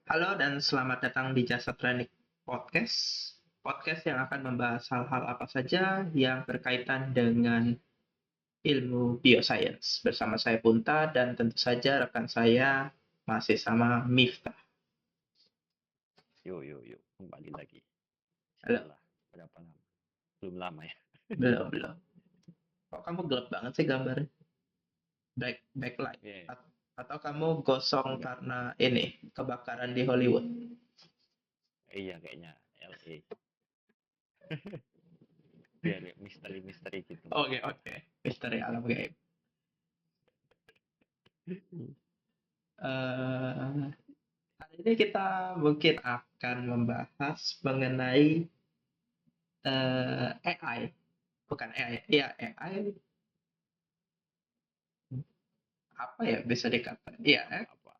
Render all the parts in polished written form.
Halo dan selamat datang di Jasa Training Podcast. Podcast yang akan membahas hal-hal apa saja yang berkaitan dengan ilmu bioscience. Bersama saya Punta dan tentu saja rekan saya masih sama Miftah. Yuk, kembali lagi. Halo, Setelah berapa lama? Belum lama ya. belum belum. Kok kamu gelap banget sih gambarnya? Backlight. Iya, Atau kamu gosong enggak. karena ini kebakaran di Hollywood? Iya, kayaknya LA. Biar misteri-misteri gitu. Oke oke. Misteri alam gaib. Eh, Hari ini kita mungkin akan membahas mengenai AI, bukan AI, ya AI apa ya bisa dikatakan, ya Apa-apa.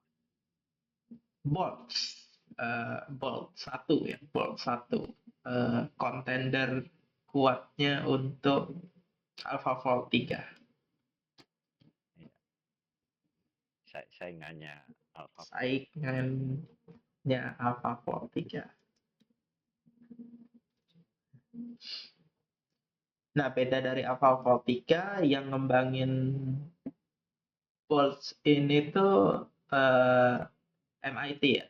Bolt, Bolt satu ya, Bolt satu, kontender kuatnya untuk AlphaFold 3, Iya. Saingannya AlphaFold. saingannya AlphaFold 3. Nah, beda dari AlphaFold 3 yang ngembangin Bolt ini tuh MIT ya.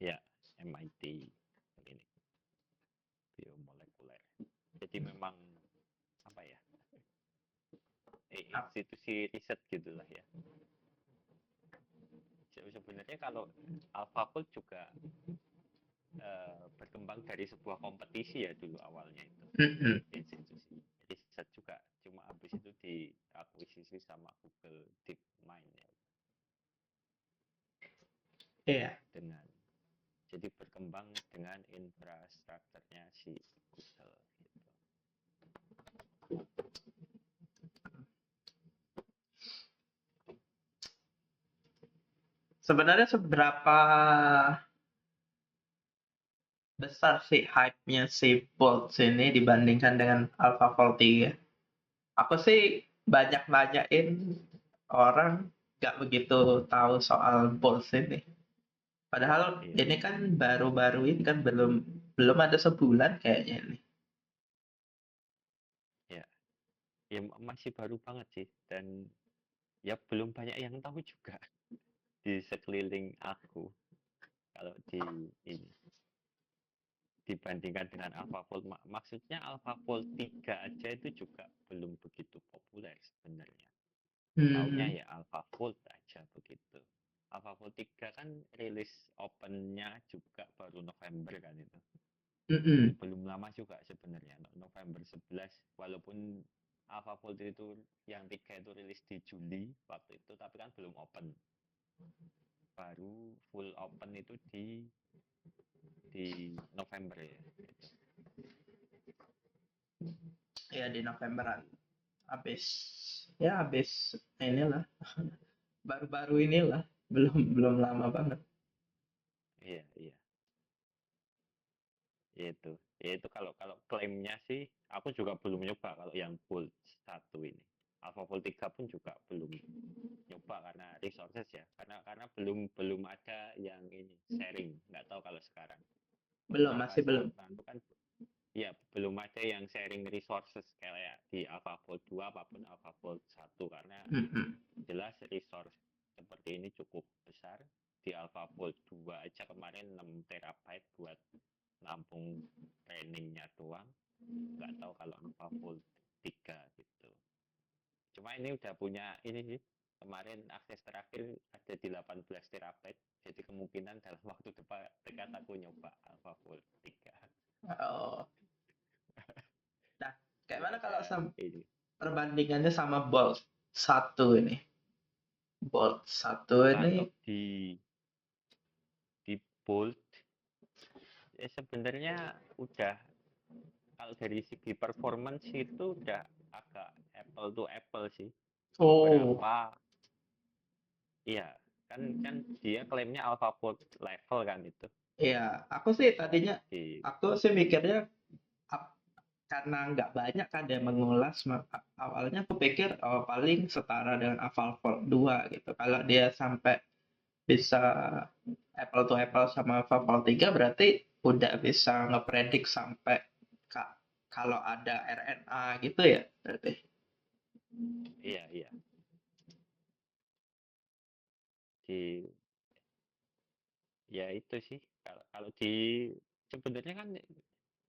Ya, MIT ini biomolekuler. Jadi memang apa ya? Institusi riset gitulah ya. Sebenarnya kalau AlphaFold juga berkembang dari sebuah kompetisi ya dulu awalnya itu. Mm-mm. Institusi riset juga, cuma habis itu diakuisisi sama Google DeepMind ya, Iya. dengan jadi berkembang dengan infrastrukturnya si Google gitu. Sebenarnya seberapa besar sih hype-nya si Bolt ini dibandingkan dengan AlphaFold 3? Aku sih banyak nanyain orang nggak begitu tahu soal Bolt ini. Padahal Iya, ini kan baru-baru ini kan belum belum ada sebulan kayaknya ini. ya, ya masih baru banget sih, dan ya belum banyak yang tahu juga di sekeliling aku kalau di ini dibandingkan dengan AlphaFold. Maksudnya AlphaFold 3 aja itu juga belum begitu populer sebenarnya. Taunya Hmm. ya AlphaFold aja begitu. AlphaFold 3 kan rilis opennya juga baru November kan itu. Mm-mm. Belum lama juga sebenarnya, November 11, walaupun AlphaFold itu yang 3 itu rilis di Juli waktu itu, tapi kan belum open. Baru full open itu di November ya gitu. Ya di Novemberan. Habis habis inilah baru-baru inilah belum belum lama banget. Iya, iya. Itu. Itu kalau kalau klaimnya sih aku juga belum nyoba kalau yang Bolt satu ini. AlphaFold 3 pun juga belum nyoba karena resources ya. Karena belum belum ada yang ini sharing. Nggak tahu kalau sekarang. Belum, Kalau masih saat belum. itu kan ya belum ada yang sharing resources kayak di AlphaFold 2 apapun AlphaFold 1, karena Mm-mm. jelas resource seperti ini cukup besar. Di AlphaFold 2 aja kemarin 6 terabyte buat nampung trainingnya doang. Nggak tahu kalau AlphaFold 3 gitu. Cuma ini udah punya ini sih, kemarin akses terakhir ada di 18 terabyte, jadi kemungkinan dalam waktu dekat aku nyoba AlphaFold 3. Oh. Nah, kayak Jadi mana ada kalau ini. perbandingannya sama Bolt satu ini? Bolt satu ini, Kalau di Bolt sebenarnya udah, kalau dari segi performance itu udah agak apple to apple sih. oh, Beberapa, iya, kan kan dia klaimnya AlphaFold level kan itu. ya, aku sih Kalau tadinya, di aku sih mikirnya karena nggak banyak kan yang mengulas, awalnya aku pikir oh paling setara dengan AlphaFold 2 gitu. Kalau dia sampai bisa apple to apple sama Alpha Fold 3, berarti udah bisa ngepredik sampai kalau ada RNA gitu ya berarti. Iya, iya. Di Ya itu sih. Kalau sebenarnya kan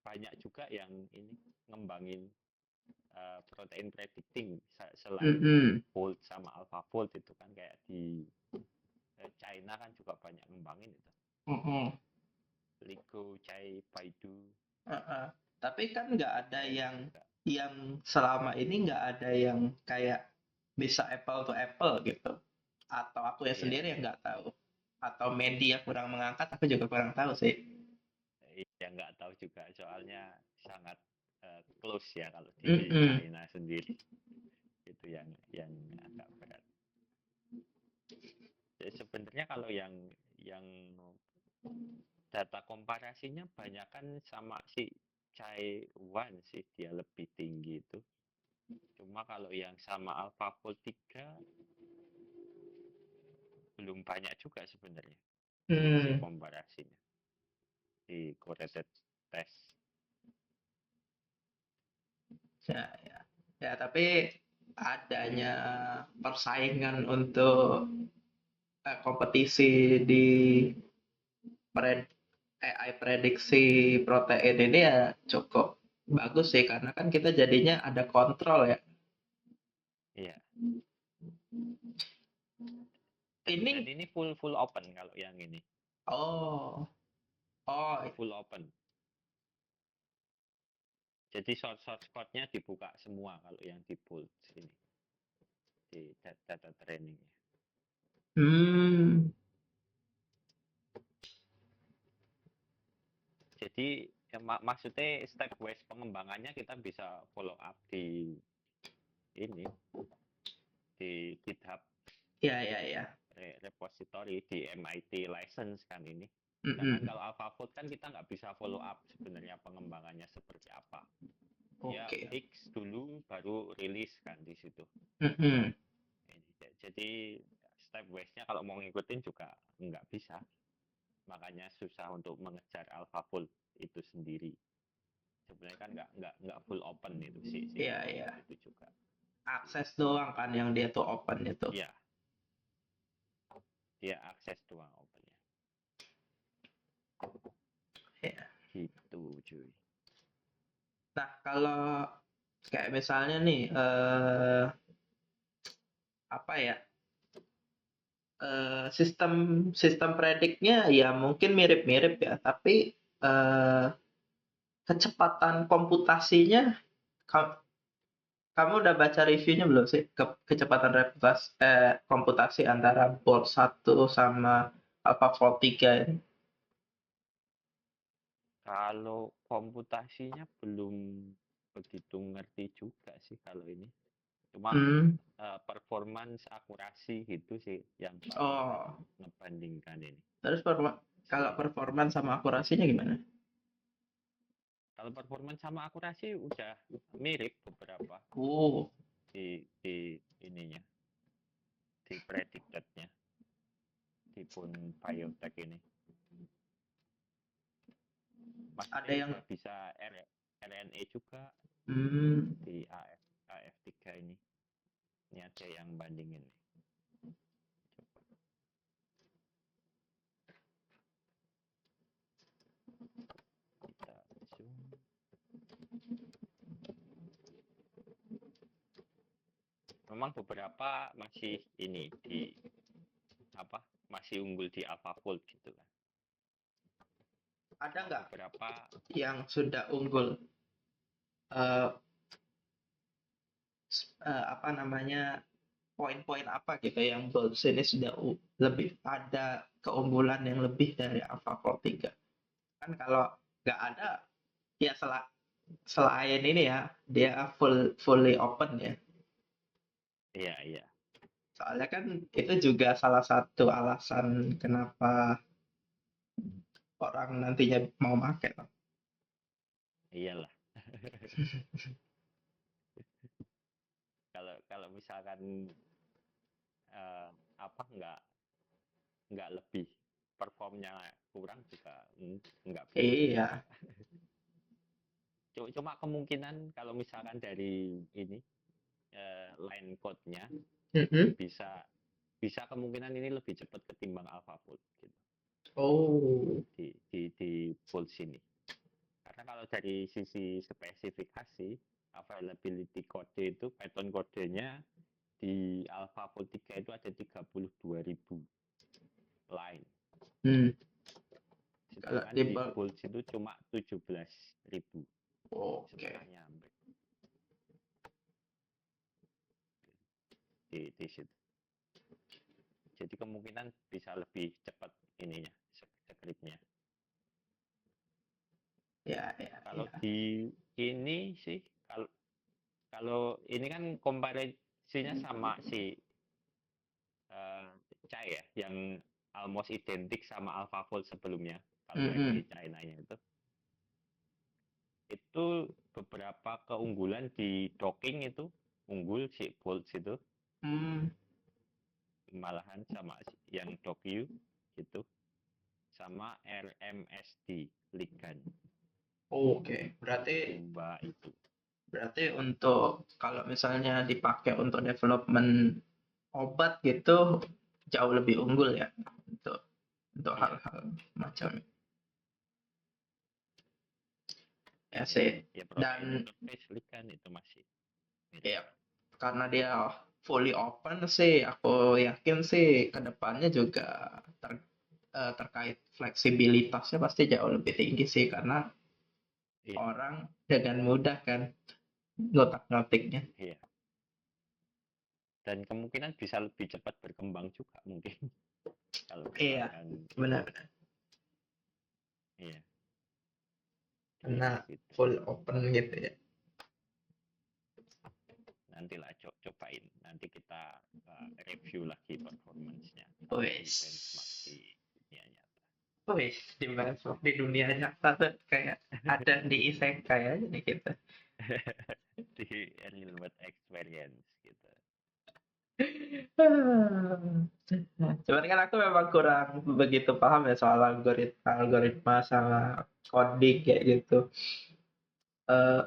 banyak juga yang ini ngembangin protein predicting selain Mm-mm. Fold sama AlphaFold itu kan kayak di China kan juga banyak ngembangin itu. Mm-mm. Ligo, Chai, Baidu Uh-uh. Tapi kan nggak ada kayak gitu juga. yang selama ini nggak ada yang kayak bisa apple to apple gitu. Atau aku ya Iya, sendiri yang nggak tahu. Atau media kurang mengangkat, aku juga kurang tahu sih. iya nggak tahu juga soalnya sangat close ya kalau di Mm-mm. China sendiri itu yang agak berat. Ya, sebenarnya kalau yang data komparasinya banyak kan sama si Chaiwan sih dia lebih tinggi itu. Cuma kalau yang sama AlphaFold 3 belum banyak juga sebenarnya si Hmm. komparasinya di correlated test. Ya, ya. Ya, tapi adanya persaingan untuk kompetisi di pred- AI prediksi protein ini ya cukup bagus sih karena kan kita jadinya ada kontrol ya. Iya. Dan Ini ini full open kalau yang ini. oh oh Full open. Jadi source code-nya dibuka semua kalau yang di pool sini di data trainingnya. hmm Jadi maksudnya step wise pengembangannya kita bisa follow up ini di GitHub ya ya ya. repository di MIT license kan ini. Sedangkan Mm-mm. kalau AlphaFold kan kita nggak bisa follow up sebenarnya pengembangannya seperti apa. Dia Oke. fix dulu baru rilis kan di situ. Mm-mm. Jadi step wise-nya kalau mau ngikutin juga nggak bisa. Makanya susah untuk mengejar AlphaFold itu sendiri. Sebenarnya kan nggak full open itu si Iya iya. AlphaFold itu juga. Akses doang kan yang dia tuh open itu. Iya, dia akses doang opennya. Ya. Gitu cuy. Nah, kalau kayak misalnya nih apa ya? Sistem sistem prediknya ya mungkin mirip-mirip ya, tapi eh, kecepatan komputasinya kamu udah baca reviewnya belum sih? Kecepatan komputasi antara Bolt 1 sama AlphaFold 3 ini. Kalau komputasinya belum begitu ngerti juga sih kalau ini. Cuma Hmm. performance akurasi gitu sih yang paling Oh, ngebandingkan ini terus kalau si performan sama akurasinya gimana? kalau performance sama akurasi udah mirip beberapa Uh, di ininya di predictednya di pun biotech ini ada maksudnya yang dia bisa RNA juga hmm, di AF3 ini ada yang bandingin nih coba kita zoom memang beberapa masih ini di apa masih unggul di AlphaFold gitu kan ada cuma nggak beberapa yang sudah unggul eh, apa namanya poin-poin apa gitu yang Bulls ini sudah lebih ada keunggulan yang lebih dari AlphaFold 3 kan kalau nggak ada ya selain ini ya dia fully open ya iya iya soalnya kan itu juga salah satu alasan kenapa orang nantinya mau pakai. iyalah kalau kalau misalkan apa nggak lebih performnya kurang juga nggak bisa juga. Iya. Cuma kemungkinan kalau misalkan dari ini line code-nya Mm-mm. bisa bisa kemungkinan ini lebih cepat ketimbang AlphaFold gitu Oh, di Fold sini. Karena kalau dari sisi spesifikasi availability kode itu Python kodenya di AlphaFold 3 itu ada 32.000 line. hmm. Kalau Sedangkan di di bulk, Fold itu cuma 17.000. oke. Setengahnya hampir di situ. Jadi kemungkinan bisa lebih cepat ininya, scriptnya. Ya, ya, Kalau ya. di ini sih, kalau kalau ini kan komparasinya sama si Chai ya, yang almost identik sama AlphaFold sebelumnya. Kalau yang di Mm-mm. China-nya itu beberapa keunggulan di docking itu unggul si Fold itu, Hmm, malahan sama yang Dokyu gitu, sama RMSD Ligan oke. Berarti dua itu. berarti untuk kalau misalnya dipakai untuk development obat gitu jauh lebih unggul ya untuk Iya, hal-hal macam ya iya. sih. Ya protein Dan interface Ligan itu masih mirip. ya karena dia fully open sih, aku yakin sih kedepannya juga terkait fleksibilitasnya pasti jauh lebih tinggi sih karena Iya, orang dengan mudah kan ngotak-ngatiknya. iya. Dan kemungkinan bisa lebih cepat berkembang juga mungkin kalau Iya, misalkan benar-benar. iya Karena gitu. full open gitu ya. Nantilah cobain. Nanti kita review lagi performance-nya di Wes. benchmark di dunia nyata. Wes, di benchmark di dunia nyata tuh kayak ada di isekai aja nih kita. Di real world experience gitu. Nah, cuman kan aku memang kurang begitu paham ya soal algoritma, algoritma sama coding kayak gitu. Eh,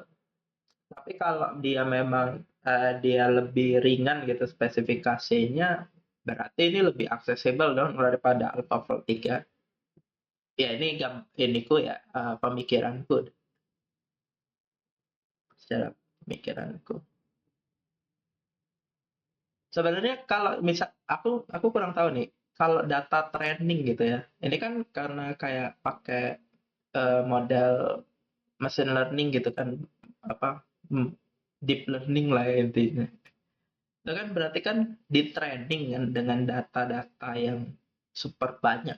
tapi kalau dia memang dia lebih ringan gitu spesifikasinya, berarti ini lebih aksesibel dong daripada AlphaFold 3. Ya ini ku ya pemikiranku secara pemikiranku. Sebenarnya kalau misal aku kurang tahu nih kalau data training gitu ya. Ini kan karena kayak pakai model machine learning gitu kan apa hmm, deep learning lah ya intinya. Itu kan berarti kan di training kan dengan data-data yang super banyak.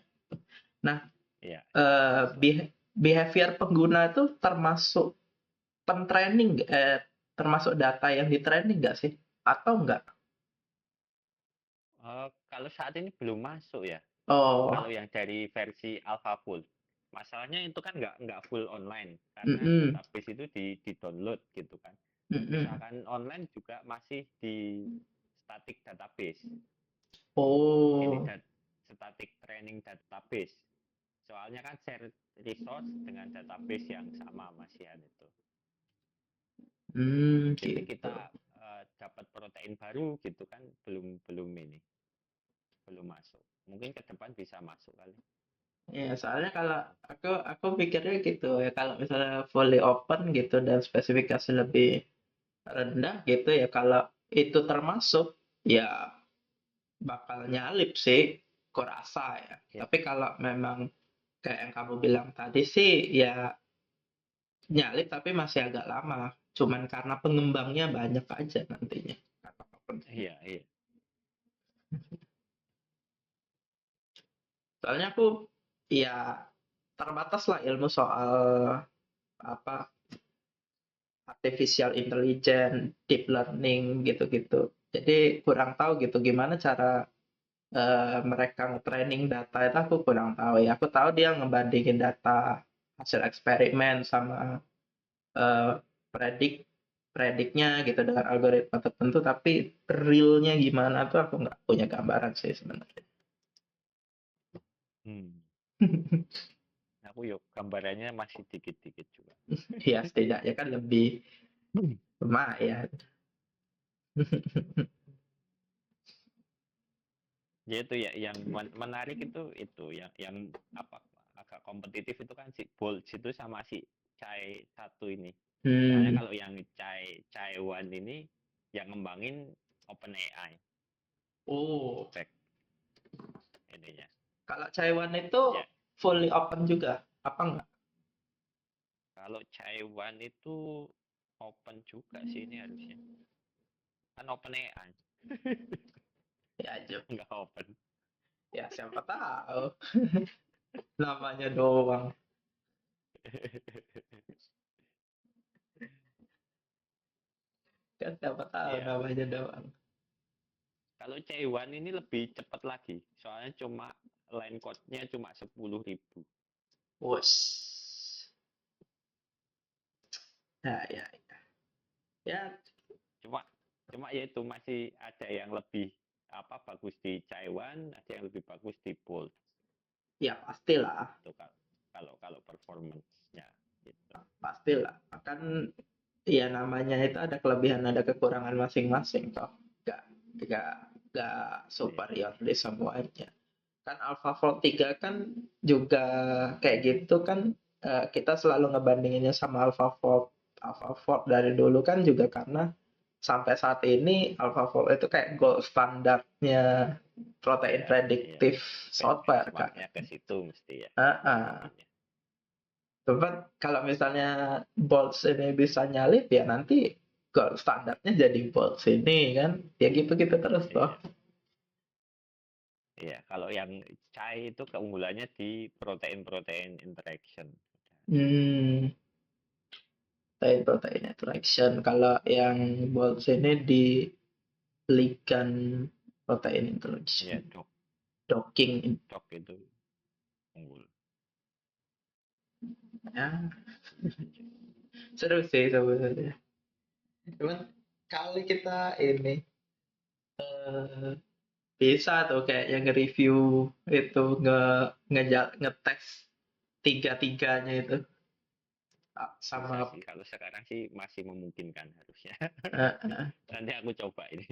Nah, Iya, eh, betul. behavior pengguna itu termasuk pentraining termasuk data yang di training nggak sih? Atau enggak? Kalau saat ini belum masuk ya. Kalau Oh, yang dari versi AlphaFold. Masalahnya itu kan nggak full online karena mm-mm, database itu di download gitu kan. mm-mm. Misalkan online juga masih di static database. Ini Oh, static training database. Soalnya kan share resource dengan database yang sama masihan itu. Jadi gitu. kita dapat protein baru gitu kan belum belum ini belum masuk. Mungkin ke depan bisa masuk kali. Ya, soalnya kalau aku pikirnya gitu ya kalau misalnya fully open gitu dan spesifikasi lebih rendah gitu ya kalau itu termasuk ya bakal nyalip sih kurasa ya. Ya, Tapi kalau memang kayak yang kamu bilang tadi sih ya nyalip tapi masih agak lama. Cuman karena pengembangnya banyak aja nantinya. iya, iya. Soalnya aku ya terbatas lah ilmu soal apa artificial intelligence, deep learning gitu-gitu. Jadi kurang tahu gitu gimana cara mereka nge-training data itu aku kurang tahu ya. Aku tahu dia ngebandingin data hasil eksperimen sama eh, predik prediknya gitu dengan algoritma tertentu, tapi realnya gimana tuh aku nggak punya gambaran sih sebenarnya. Hmm. Aku yuk gambarannya masih dikit-dikit juga. Ya setidaknya kan lebih lumayan. Ya itu ya yang menarik itu yang apa agak kompetitif itu kan si Bolt itu sama si Chai satu ini. Soalnya Hmm. kalau yang Chai One ini yang ngembangin OpenAI Oh, back ininya. kalau Taiwan itu Ya, fully open juga, apa enggak? kalau Chai One itu open juga sih ini harusnya. Kan OpenAI Ya, nggak open. ya siapa tahu. Namanya doang. Kan siapa tahu Iya. namanya doang. Kalau C1 ini lebih cepat lagi, soalnya cuma line code-nya cuma 10.000. Wus. Ya, ya, ya, Cuma cuma ya itu masih ada yang lebih apa bagus di Taiwan, ada yang lebih bagus di Bolt. ya pastilah, Itu kalau performance-nya gitu. pastilah. Kan ya namanya itu ada kelebihan, ada kekurangan masing-masing toh. Gak, gak, gak Iya. superior di semuanya. Kan AlphaFold 3 kan juga kayak gitu kan, kita selalu ngebandinginnya sama AlphaFold. AlphaFold dari dulu kan juga karena sampai saat ini AlphaFold itu kayak gold standarnya protein Iya, iya. predictive software kan. Benchmark-nya ke situ mesti ya Ah, ininya. Cuman kalau misalnya Bolts ini bisa nyalip ya nanti gold standarnya jadi Bolts ini kan. Ya gitu-gitu terus toh. Iya. Iya, kalau yang Chai itu keunggulannya di protein-protein interaction. Hmm, protein interaction. Kalau yang Bolts ini di ligand protein interaction. Iya, Docking. dok itu unggul. Ya, seru sih sebenarnya. Cuman kali kita ini bisa tuh kayak yang nge-review itu ngetes tiga-tiganya itu. Bisa Sama sih, kalau sekarang sih masih memungkinkan harusnya. uh, uh. Nanti aku coba ini.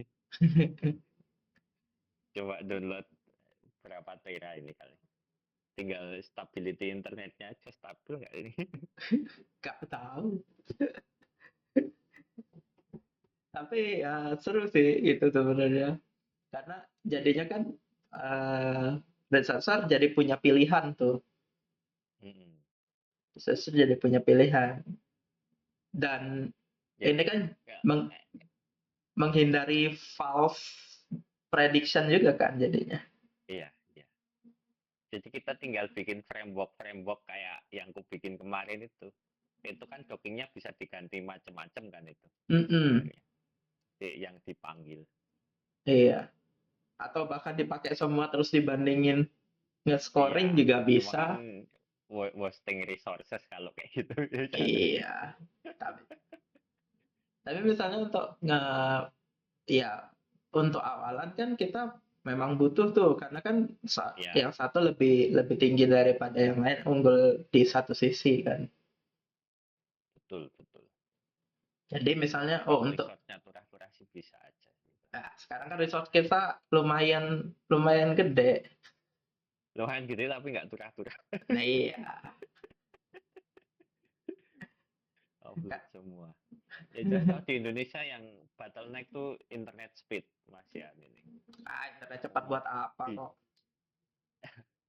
Coba download berapa tera ini kali. Tinggal stability internetnya aja stabil nggak ini? Gak tahu. Tapi ya seru sih itu sebenarnya. Karena jadinya kan uh, dan Sasar jadi punya pilihan tuh. Mm-mm. Sasar jadi punya pilihan. Dan Ya, ini kan ya, meng- menghindari false prediction juga kan jadinya. iya, iya. Jadi kita tinggal bikin framework kayak yang ku bikin kemarin itu. Itu kan dockingnya bisa diganti macam-macam kan itu Mm-mm, sebenarnya. Yang dipanggil. iya. Atau bahkan dipakai semua terus dibandingin Iya, nge-scoring juga cuma bisa. kan wasting resources kalau kayak gitu. Iya. Tapi, tapi misalnya untuk ya untuk awalan kan kita memang butuh tuh karena kan Ya, yang satu lebih lebih tinggi daripada yang lain, unggul di satu sisi kan. betul, betul. Jadi misalnya Kalau resortnya turah-turah sih bisa aja sih. sekarang kan resort kita lumayan lumayan gede. Lumayan gede tapi nggak turah-turah. Nah iya. Offload semua. Ya contoh di Indonesia yang bottleneck tuh internet speed Mas Yan ini. Internet cepat Sama buat apa di kok?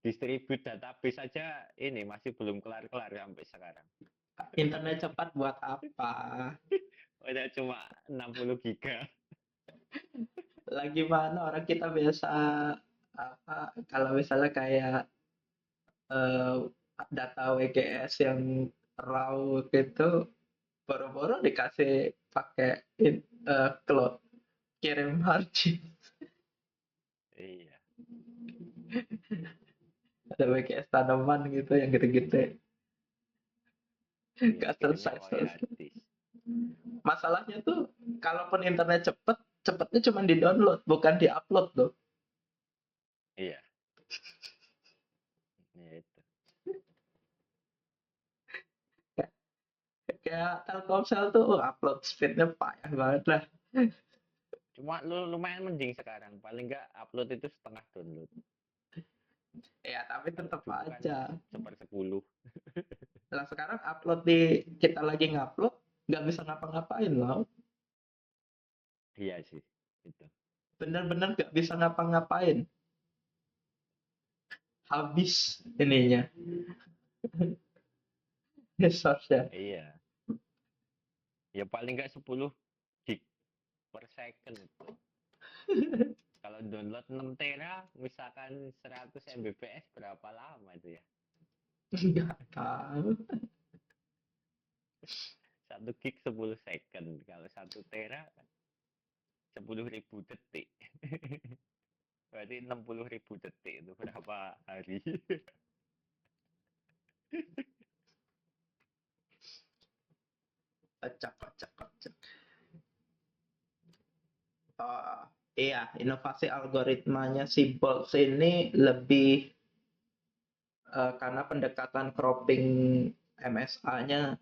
distribute database saja ini masih belum kelar-kelar sampai sekarang. Internet cepat buat apa? Udah cuma 60 giga. Lagi mana orang kita biasa apa kalau misalnya kayak eh, data WGS yang raw gitu boro-boro dikasih pakai cloud kirim hard disk. Iya. Ada WGS tanaman gitu yang gede-gede Iya, gak kirimnya selesai pakai hard selesai. disk. Masalahnya tuh kalaupun internet cepet cepetnya cuma di download bukan di upload tuh. Iya. Kayak Telkomsel tuh upload speednya payah banget lah. Cuma lumayan mending sekarang. Paling nggak upload itu setengah download. Ya tapi Kalau tetap dulu kan aja. 1/10. Lah sekarang upload di kita lagi ngupload nggak bisa ngapa-ngapain loh. Iya sih, itu. Bener-bener nggak bisa ngapa-ngapain. Habis ininya. Resource-nya. Iya. Ya paling nggak 10 gig per second itu. Kalau download 6 tera, misalkan 100 Mbps berapa lama itu ya? Nggak tahu. 1 gig 10 second. Kalau 1 tera 10.000 detik. Berarti 60.000 detik itu berapa hari? Kocak, kocak, kocak. Oh, iya, inovasi algoritmanya si Boltz ini lebih karena pendekatan cropping MSA-nya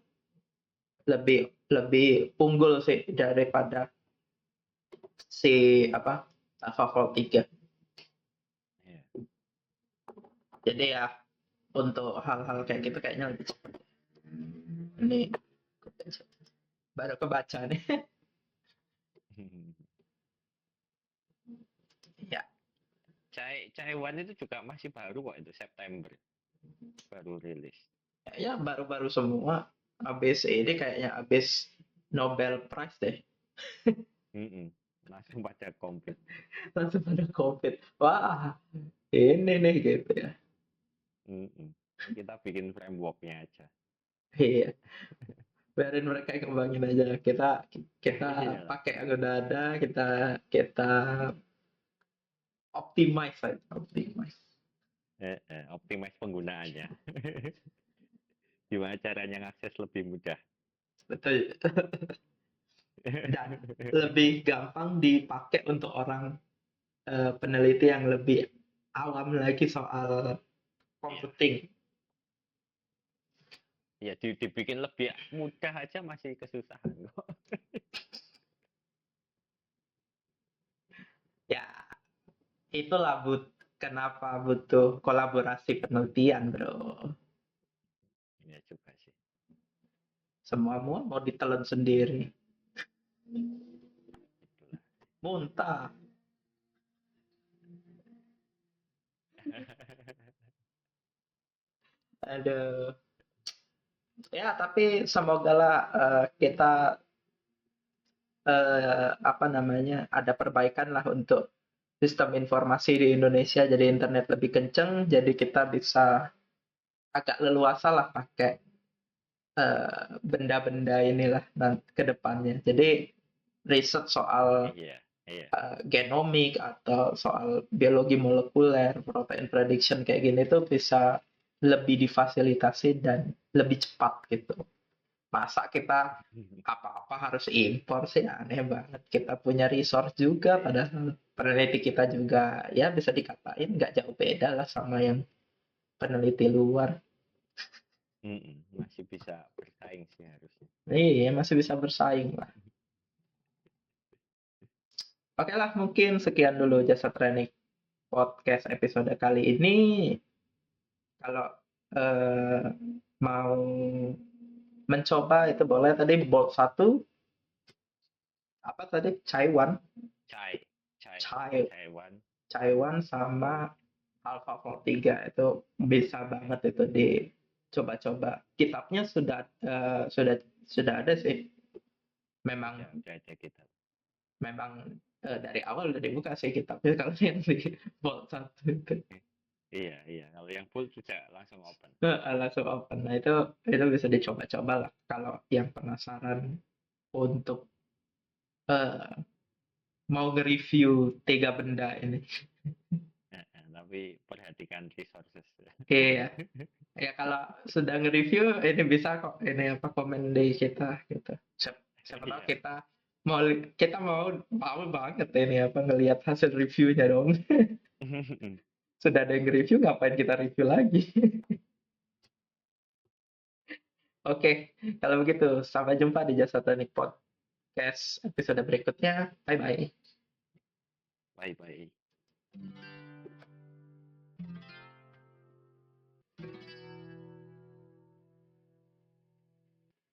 lebih lebih unggul sih daripada si apa AlphaFold 3. Iya. Jadi ya untuk hal-hal kayak gitu kayaknya lebih cepat. Ini baru kebaca nih. Ya, Caiwan itu juga masih baru kok itu September baru rilis. ya baru-baru semua. Habis ini kayaknya habis Nobel Prize deh. Langsung pada komplit. Langsung pada COVID. Wah, ini nih gitu ya. Kita bikin frameworknya aja. Iya, biarin mereka kembangin aja. Kita kita Iyalah. pakai yang udah ada, kita optimize aja, optimize. Optimize penggunaannya. Gimana caranya ngakses lebih mudah. Betul. Dan lebih gampang dipakai untuk orang peneliti yang lebih awam lagi soal Iya. computing. Ya dibikin lebih mudah aja masih kesusahan kok. Ya, itulah kenapa butuh kolaborasi penelitian, bro. Iya juga sih. Semua mau ditelan sendiri. Itulah. Muntah. Aduh. Ya, tapi semoga lah kita apa namanya ada perbaikan lah untuk sistem informasi di Indonesia jadi internet lebih kenceng, jadi kita bisa agak leluasa lah pakai benda-benda inilah ke depannya. Jadi riset soal Iya, iya. genomik atau soal biologi molekuler, protein prediction kayak gini tuh bisa lebih difasilitasi dan lebih cepat gitu. Masa kita apa-apa harus impor sih, aneh banget. Kita punya resource juga, padahal peneliti kita juga ya bisa dikatain nggak jauh beda lah sama yang peneliti luar. Masih bisa bersaing sih harusnya. Iya, masih bisa bersaing lah. Oke lah, mungkin sekian dulu Jasa Training Podcast episode kali ini. Kalau eh, mau mencoba itu boleh tadi Bolt 1, apa tadi? Chaiwan, Chai, Chai, Chai, Chaiwan. Chaiwan sama AlphaFold 3 itu bisa banget itu dicoba-coba. Kitabnya sudah ada sih. Memang Udah ada kita. memang dari awal udah dibuka sih kitabnya kalau yang di Bolt 1 itu. Iya, iya. Kalau yang full juga langsung open. Langsung open. Nah, itu bisa dicoba-coba lah kalau yang penasaran untuk eh, mau nge-review 3 benda ini. Tapi perhatikan resources. Iya. Ya kalau sudah nge-review ini bisa kok ini apa komen di kita gitu. Siapa tahu Iya. kita mau banget ini apa ngelihat hasil reviewnya dong. Sudah ada yang nge-review ngapain kita review lagi? Oke, kalau begitu sampai jumpa di Jasa Teknik Podcast episode berikutnya. Bye bye. Bye bye.